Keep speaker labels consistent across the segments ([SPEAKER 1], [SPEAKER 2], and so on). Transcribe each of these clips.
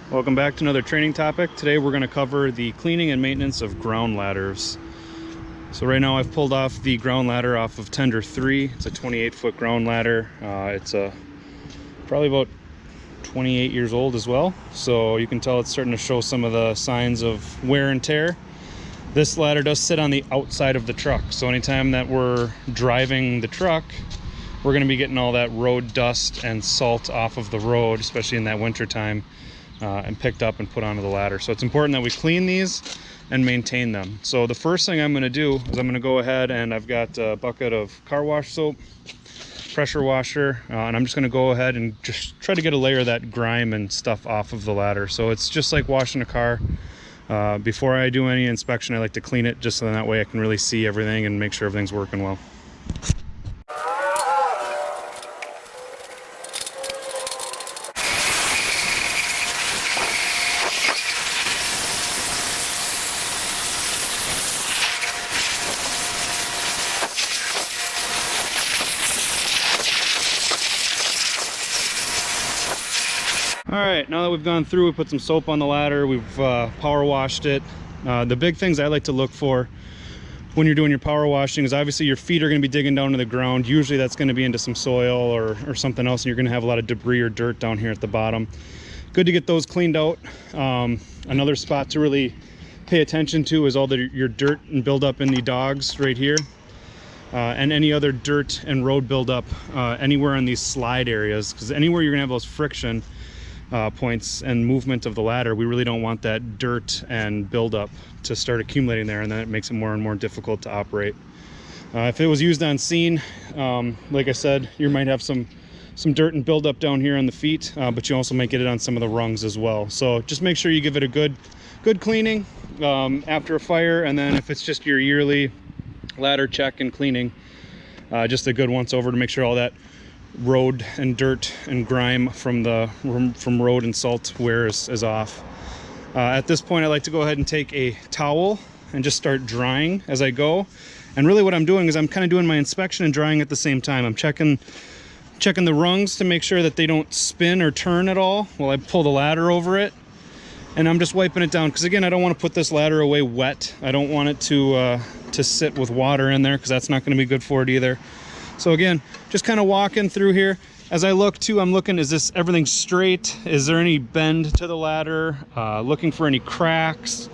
[SPEAKER 1] Welcome back to another training topic. Today we're going to cover the cleaning and maintenance of ground ladders. So right now I've pulled off the ground ladder off of Tender 3. It's a 28-foot ground ladder. It's probably about 28 years old as well. So you can tell it's starting to show some of the signs of wear and tear. This ladder does sit on the outside of the truck. So anytime that we're driving the truck, we're going to be getting all that road dust and salt off of the road, especially in that winter time. And picked up and put onto the ladder. So it's important that we clean these and maintain them. So the first thing I'm going to do is I'm going to go ahead and I've got a bucket of car wash soap, pressure washer, and I'm just going to go ahead and just try to get a layer of that grime and stuff off of the ladder. So it's just like washing a car. Before I do any inspection, I like to clean it just so that way I can really see everything and make sure everything's working well. Alright, now that we've gone through, we put some soap on the ladder, we've power washed it. The big things I like to look for when you're doing your power washing is obviously your feet are going to be digging down to the ground. Usually that's going to be into some soil or something else, and you're going to have a lot of debris or dirt down here at the bottom. Good to get those cleaned out. Another spot to really pay attention to is all your dirt and buildup in the dogs right here. And any other dirt and road buildup anywhere in these slide areas, because anywhere you're going to have those friction points and movement of the ladder, we really don't want that dirt and buildup to start accumulating there, and then it makes it more and more difficult to operate. If it was used on scene, like I said, you might have some dirt and buildup down here on the feet, but you also might get it on some of the rungs as well. So just make sure you give it a good cleaning after a fire, and then if it's just your yearly ladder check and cleaning, just a good once over to make sure all that road and dirt and grime from road and salt wear is off. At this point, I like to go ahead and take a towel and just start drying as I go. And really what I'm doing is I'm kind of doing my inspection and drying at the same time. I'm checking the rungs to make sure that they don't spin or turn at all while I pull the ladder over it. And I'm just wiping it down because, again, I don't want to put this ladder away wet. I don't want it to sit with water in there, because that's not going to be good for it either. So again, just kind of walking through here. As I look too, I'm looking, is everything straight? Is there any bend to the ladder? Looking for any cracks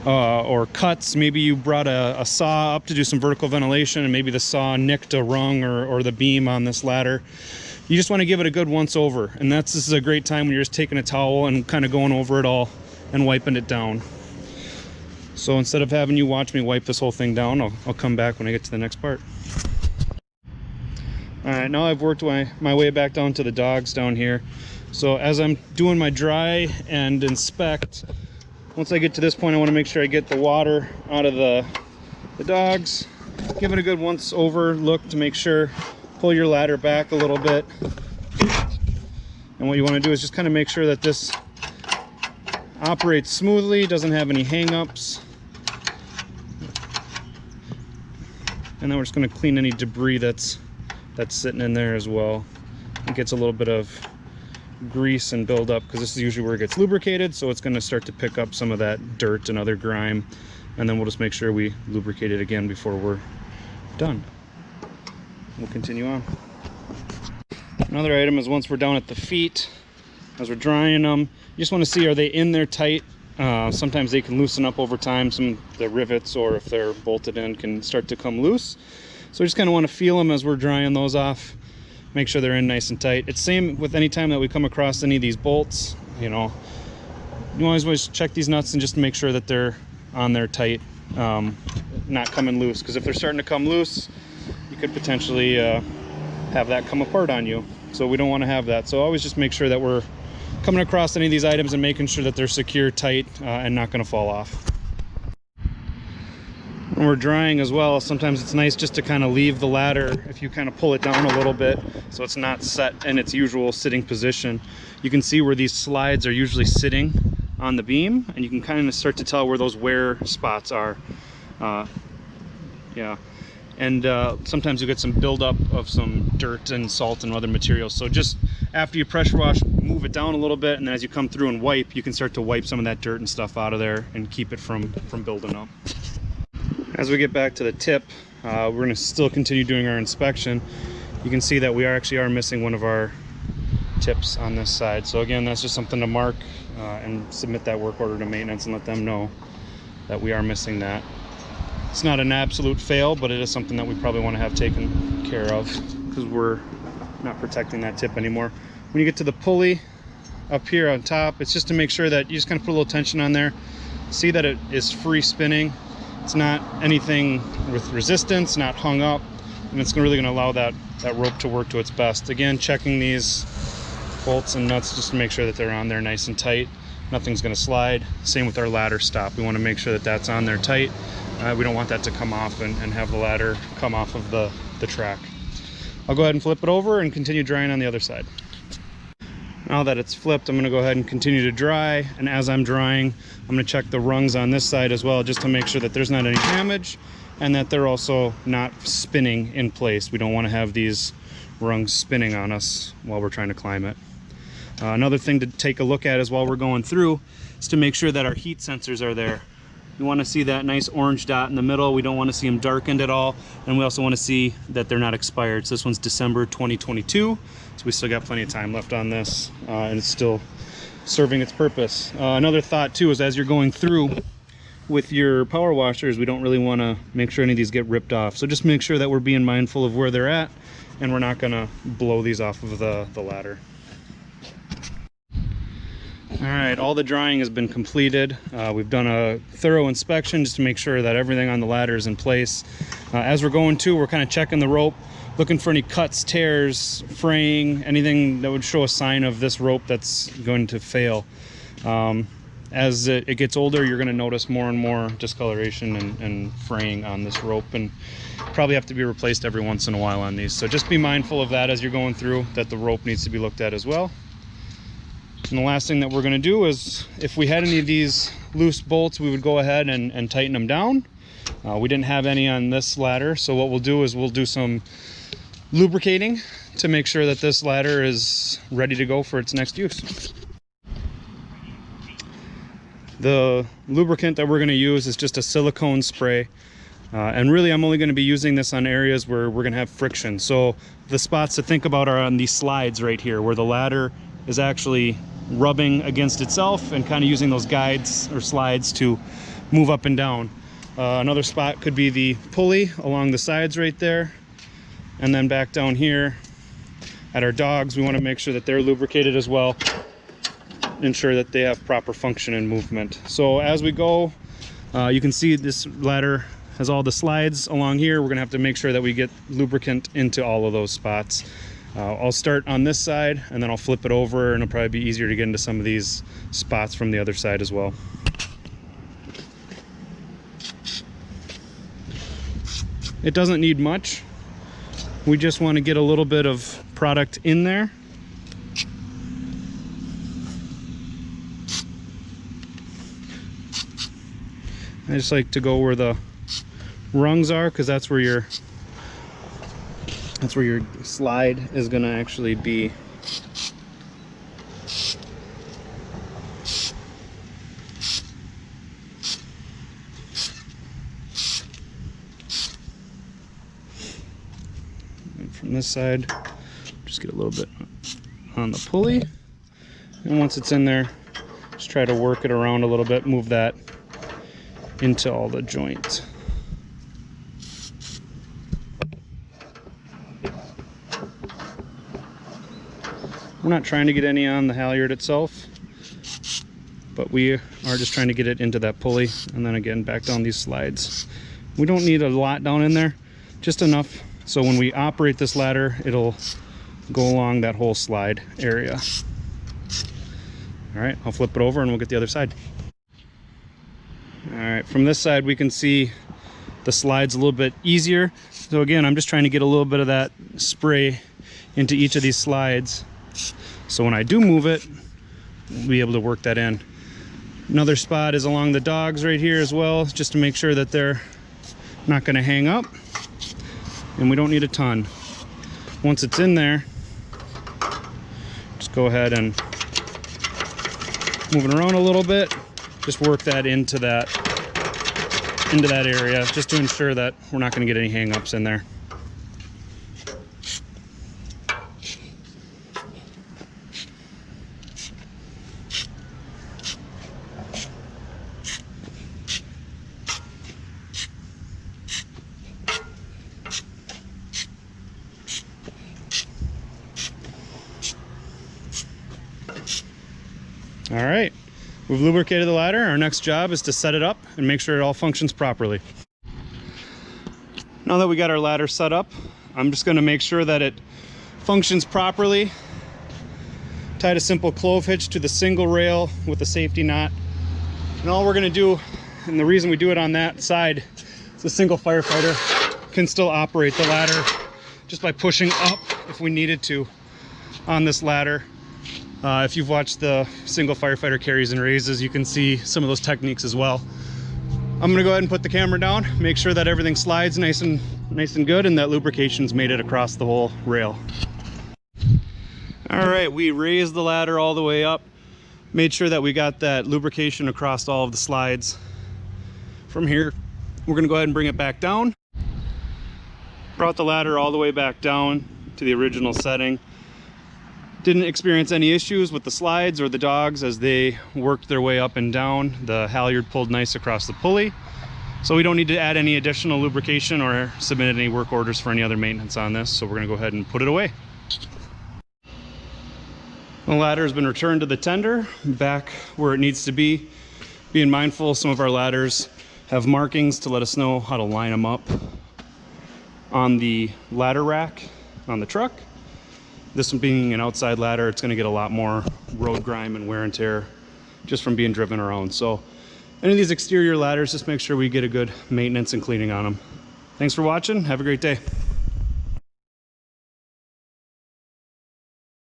[SPEAKER 1] or cuts. Maybe you brought a saw up to do some vertical ventilation and maybe the saw nicked a rung or the beam on this ladder. You just want to give it a good once over. And this is a great time when you're just taking a towel and kind of going over it all and wiping it down. So instead of having you watch me wipe this whole thing down, I'll come back when I get to the next part. Alright, now I've worked my way back down to the dogs down here. So as I'm doing my dry and inspect, once I get to this point, I want to make sure I get the water out of the dogs. Give it a good once over look to make sure. Pull your ladder back a little bit. And what you want to do is just kind of make sure that this operates smoothly, doesn't have any hang-ups. And then we're just going to clean any debris that's sitting in there as well. It gets a little bit of grease and build up because this is usually where it gets lubricated, so it's going to start to pick up some of that dirt and other grime, and then we'll just make sure we lubricate it again before we're done. We'll continue on. Another item is, once we're down at the feet, as we're drying them, you just want to see, are they in there tight? Sometimes they can loosen up over time. Some of the rivets, or if they're bolted in, can start to come loose. So we just kind of want to feel them as we're drying those off. Make sure they're in nice and tight. It's same with any time that we come across any of these bolts. You always check these nuts and just make sure that they're on there tight, not coming loose. Because if they're starting to come loose, you could potentially have that come apart on you. So we don't want to have that. So always just make sure that we're coming across any of these items and making sure that they're secure, tight, and not going to fall off. When we're drying as well, sometimes it's nice just to kind of leave the ladder, if you kind of pull it down a little bit so it's not set in its usual sitting position. You can see where these slides are usually sitting on the beam, and you can kind of start to tell where those wear spots are. Yeah, and sometimes you get some buildup of some dirt and salt and other materials. So just after you pressure wash, move it down a little bit, and then as you come through and wipe, you can start to wipe some of that dirt and stuff out of there and keep it from building up. As we get back to the tip, we're going to still continue doing our inspection. You can see that we actually are missing one of our tips on this side. So again, that's just something to mark and submit that work order to maintenance and let them know that we are missing that. It's not an absolute fail, but it is something that we probably want to have taken care of because we're not protecting that tip anymore. When you get to the pulley up here on top, it's just to make sure that you just kind of put a little tension on there. See that it is free spinning. It's not anything with resistance, not hung up, and it's really going to allow that rope to work to its best. Again, checking these bolts and nuts just to make sure that they're on there nice and tight. Nothing's going to slide. Same with our ladder stop. We want to make sure that that's on there tight. We don't want that to come off and have the ladder come off of the track. I'll go ahead and flip it over and continue drying on the other side. Now that it's flipped, I'm going to go ahead and continue to dry, and as I'm drying, I'm going to check the rungs on this side as well, just to make sure that there's not any damage and that they're also not spinning in place. We don't want to have these rungs spinning on us while we're trying to climb it. Another thing to take a look at is while we're going through is to make sure that our heat sensors are there. We want to see that nice orange dot in the middle. We don't want to see them darkened at all, and we also want to see that they're not expired. So this one's December 2022, so we still got plenty of time left on this, and it's still serving its purpose. Another thought too is as you're going through with your power washers, we don't really want to make sure any of these get ripped off. So just make sure that we're being mindful of where they're at, and we're not going to blow these off of the ladder. All right, all the drying has been completed. We've done a thorough inspection just to make sure that everything on the ladder is in place. As we're going to, we're kind of checking the rope, looking for any cuts, tears, fraying, anything that would show a sign of this rope that's going to fail. As it gets older, you're going to notice more and more discoloration and fraying on this rope, and probably have to be replaced every once in a while on these. So just be mindful of that as you're going through, that the rope needs to be looked at as well. And the last thing that we're going to do is, if we had any of these loose bolts, we would go ahead and tighten them down. We didn't have any on this ladder, so what we'll do is we'll do some lubricating to make sure that this ladder is ready to go for its next use. The lubricant that we're going to use is just a silicone spray. And really, I'm only going to be using this on areas where we're going to have friction. So the spots to think about are on these slides right here, where the ladder is actually rubbing against itself and kind of using those guides or slides to move up and down. Another spot could be the pulley along the sides right there. And then back down here at our dogs, we want to make sure that they're lubricated as well. Ensure that they have proper function and movement. So as we go, you can see this ladder has all the slides along here. We're gonna have to make sure that we get lubricant into all of those spots. I'll start on this side and then I'll flip it over, and it'll probably be easier to get into some of these spots from the other side as well. It doesn't need much. We just want to get a little bit of product in there. I just like to go where the rungs are, because that's where your slide is going to actually be. And from this side, just get a little bit on the pulley, and once it's in there, just try to work it around a little bit, move that into all the joints. We're not trying to get any on the halyard itself, but we are just trying to get it into that pulley, and then again back down these slides. We don't need a lot down in there, just enough so when we operate this ladder, it'll go along that whole slide area. All right, I'll flip it over and we'll get the other side. All right, from this side we can see the slides a little bit easier. So again, I'm just trying to get a little bit of that spray into each of these slides, so when I do move it, we'll be able to work that in. Another spot is along the dogs right here as well, just to make sure that they're not going to hang up, and we don't need a ton. Once it's in there, just go ahead and moving around a little bit, just work that into that area, just to ensure that we're not going to get any hang-ups in there. All right, we've lubricated the ladder. Our next job is to set it up and make sure it all functions properly. Now that we got our ladder set up, I'm just going to make sure that it functions properly. Tied a simple clove hitch to the single rail with a safety knot. And all we're going to do, and the reason we do it on that side, is a single firefighter can still operate the ladder just by pushing up if we needed to on this ladder. If you've watched the single firefighter carries and raises, you can see some of those techniques as well. I'm gonna go ahead and put the camera down, make sure that everything slides nice and good, and that lubrication's made it across the whole rail. All right, we raised the ladder all the way up, made sure that we got that lubrication across all of the slides. From here, we're gonna go ahead and bring it back down. Brought the ladder all the way back down to the original setting. Didn't experience any issues with the slides or the dogs as they worked their way up and down. The halyard pulled nice across the pulley. So we don't need to add any additional lubrication or submit any work orders for any other maintenance on this. So we're gonna go ahead and put it away. The ladder has been returned to the tender, back where it needs to be. Being mindful, some of our ladders have markings to let us know how to line them up on the ladder rack on the truck. This one being an outside ladder, it's going to get a lot more road grime and wear and tear just from being driven around. So any of these exterior ladders, just make sure we get a good maintenance and cleaning on them. Thanks for watching. Have a great day.